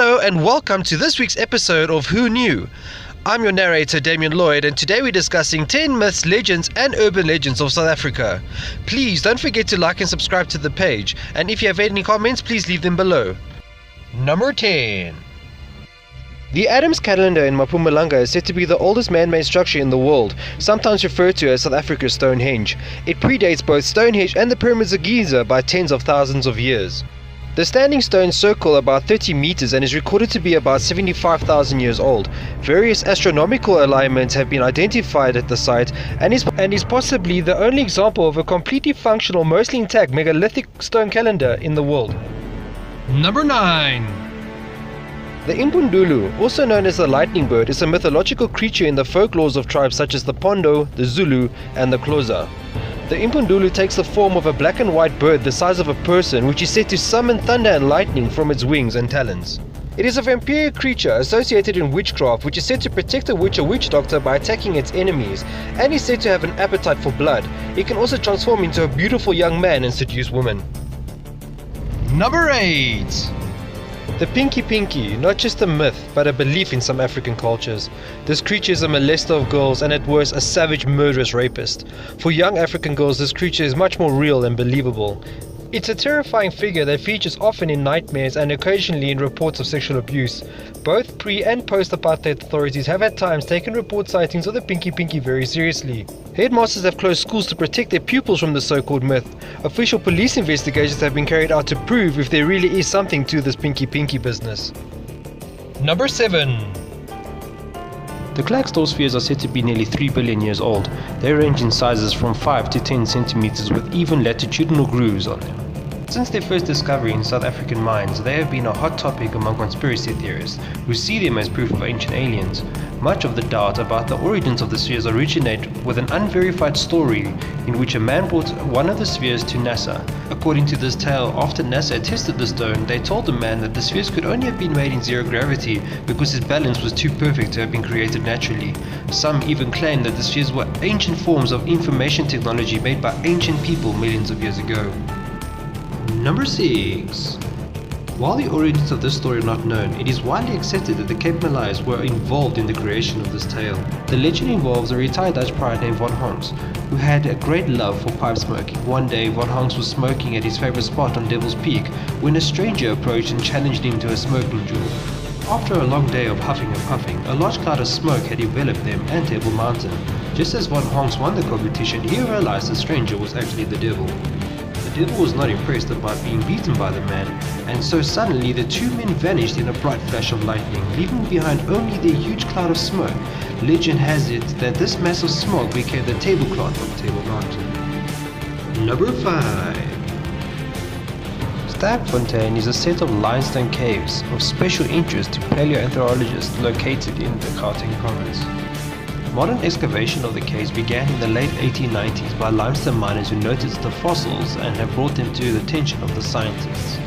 Hello and welcome to this week's episode of Who Knew? I'm your narrator Damien Lloyd, and today we're discussing 10 myths, legends and urban legends of South Africa. Please don't forget to like and subscribe to the page, and if you have any comments, please leave them below. Number 10. The Adams calendar in Mpumalanga is said to be the oldest man-made structure in the world, sometimes referred to as South Africa's Stonehenge. It predates both Stonehenge and the pyramids of Giza by tens of thousands of years. The standing stones circle about 30 meters and is recorded to be about 75,000 years old. Various astronomical alignments have been identified at the site and is possibly the only example of a completely functional, mostly intact megalithic stone calendar in the world. Number 9. The Impundulu, also known as the lightning bird, is a mythological creature in the folklores of tribes such as the Pondo, the Zulu and the Xhosa. The Impundulu takes the form of a black and white bird the size of a person, which is said to summon thunder and lightning from its wings and talons. It is a vampiric creature associated in witchcraft, which is said to protect a witch or witch doctor by attacking its enemies, and is said to have an appetite for blood. It can also transform into a beautiful young man and seduce women. Number 8. The Pinky, not just a myth, but a belief in some African cultures. This creature is a molester of girls and at worst a savage murderous rapist. For young African girls, this creature is much more real and believable. It's a terrifying figure that features often in nightmares and occasionally in reports of sexual abuse. Both pre- and post-apartheid authorities have at times taken report sightings of the Pinky very seriously. Headmasters have closed schools to protect their pupils from the so-called myth. Official police investigations have been carried out to prove if there really is something to this Pinky business. Number 7. The Klagstor spheres are said to be nearly 3 billion years old. They range in sizes from 5 to 10 centimeters with even latitudinal grooves on them. Since their first discovery in South African mines, they have been a hot topic among conspiracy theorists, who see them as proof of ancient aliens. Much of the doubt about the origins of the spheres originate with an unverified story in which a man brought one of the spheres to NASA. According to this tale, after NASA tested the stone, they told the man that the spheres could only have been made in zero gravity because his balance was too perfect to have been created naturally. Some even claim that the spheres were ancient forms of information technology made by ancient people millions of years ago. Number 6. While the origins of this story are not known, it is widely accepted that the Cape Malays were involved in the creation of this tale. The legend involves a retired Dutch pirate named Von Honks, who had a great love for pipe smoking. One day, Von Honks was smoking at his favorite spot on Devil's Peak when a stranger approached and challenged him to a smoking duel. After a long day of huffing and puffing, a large cloud of smoke had enveloped them and Table Mountain. Just as Von Honks won the competition, he realized the stranger was actually the devil. The devil was not impressed about being beaten by the man, and so suddenly the two men vanished in a bright flash of lightning, leaving behind only their huge cloud of smoke. Legend has it that this mass of smoke became the tablecloth of Table Mountain. Number 5. Sterkfontein is a set of limestone caves of special interest to paleoanthropologists located in the Gauteng province. Modern excavation of the caves began in the late 1890s by limestone miners who noticed the fossils and have brought them to the attention of the scientists.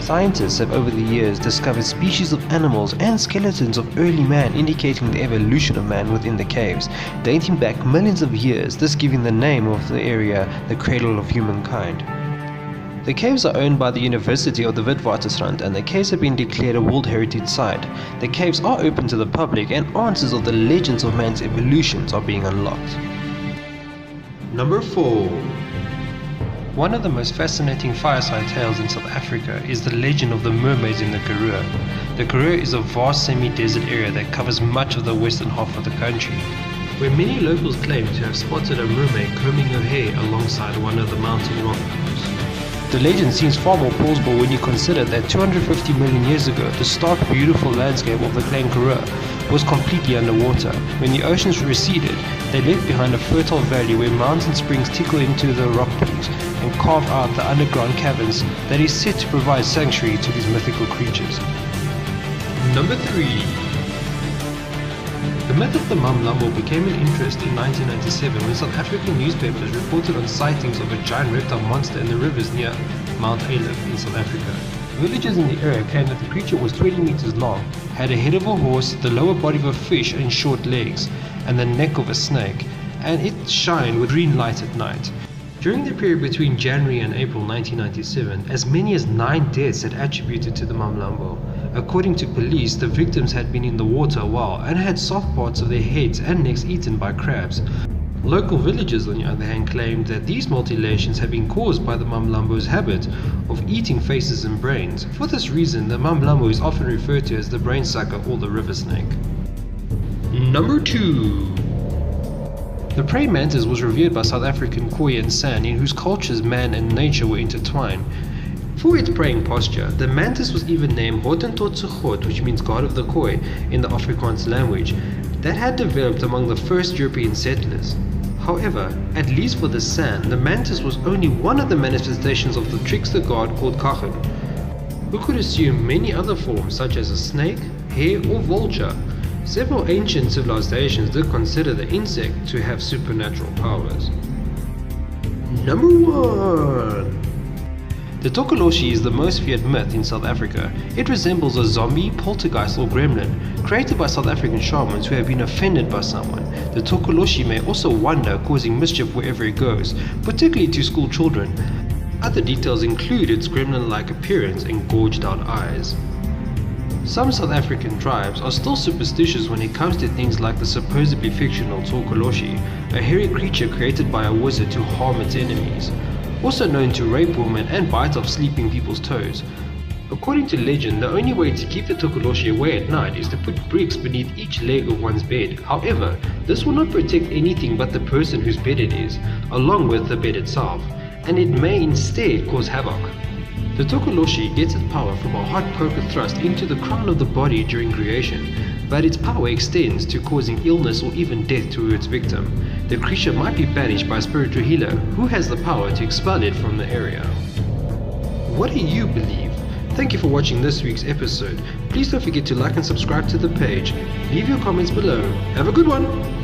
Scientists have over the years discovered species of animals and skeletons of early man, indicating the evolution of man within the caves, dating back millions of years, thus giving the name of the area the cradle of humankind. The caves are owned by the University of the Witwatersrand, and the caves have been declared a World Heritage Site. The caves are open to the public, and answers of the legends of man's evolutions are being unlocked. Number 4. One of the most fascinating fireside tales in South Africa is the legend of the mermaids in the Karoo. The Karoo is a vast semi-desert area that covers much of the western half of the country, where many locals claim to have spotted a mermaid combing her hair alongside one of the mountain rock pools. The legend seems far more plausible when you consider that 250 million years ago, the stark, beautiful landscape of the Klein Karoo was completely underwater. When the oceans receded, they left behind a fertile valley where mountain springs trickle into the rock pools and carve out the underground caverns that is said to provide sanctuary to these mythical creatures. Number 3. The myth of the Mamlambo became an interest in 1997 when South African newspapers reported on sightings of a giant reptile monster in the rivers near Mount Aleph in South Africa. Villagers in the area claimed that the creature was 20 meters long, had a head of a horse, the lower body of a fish and short legs, and the neck of a snake, and it shined with green light at night. During the period between January and April 1997, as many as 9 deaths had attributed to the Mamlambo. According to police, the victims had been in the water a while and had soft parts of their heads and necks eaten by crabs. Local villagers, on the other hand, claimed that these mutilations had been caused by the Mamlambo's habit of eating faces and brains. For this reason, the Mamlambo is often referred to as the brain sucker or the river snake. Number 2. The praying mantis was revered by South African Khoi and San, in whose cultures man and nature were intertwined. For its praying posture, the mantis was even named Hottentotsugod, which means God of the Khoi in the Afrikaans language, that had developed among the first European settlers. However, at least for the San, the mantis was only one of the manifestations of the trickster god called Kachin, who could assume many other forms such as a snake, hare or vulture. Several ancient civilizations did consider the insect to have supernatural powers. Number 1. The Tokoloshi is the most feared myth in South Africa. It resembles a zombie, poltergeist or gremlin, created by South African shamans who have been offended by someone. The Tokoloshi may also wander, causing mischief wherever it goes, particularly to school children. Other details include its gremlin-like appearance and gorged out eyes. Some South African tribes are still superstitious when it comes to things like the supposedly fictional Tokoloshi, a hairy creature created by a wizard to harm its enemies, also known to rape women and bite off sleeping people's toes. According to legend, the only way to keep the Tokoloshi away at night is to put bricks beneath each leg of one's bed. However, this will not protect anything but the person whose bed it is, along with the bed itself, and it may instead cause havoc. The Tokoloshi gets its power from a hot poker thrust into the crown of the body during creation, but its power extends to causing illness or even death to its victim. The creature might be banished by a spiritual healer who has the power to expel it from the area. What do you believe? Thank you for watching this week's episode. Please don't forget to like and subscribe to the page. Leave your comments below. Have a good one!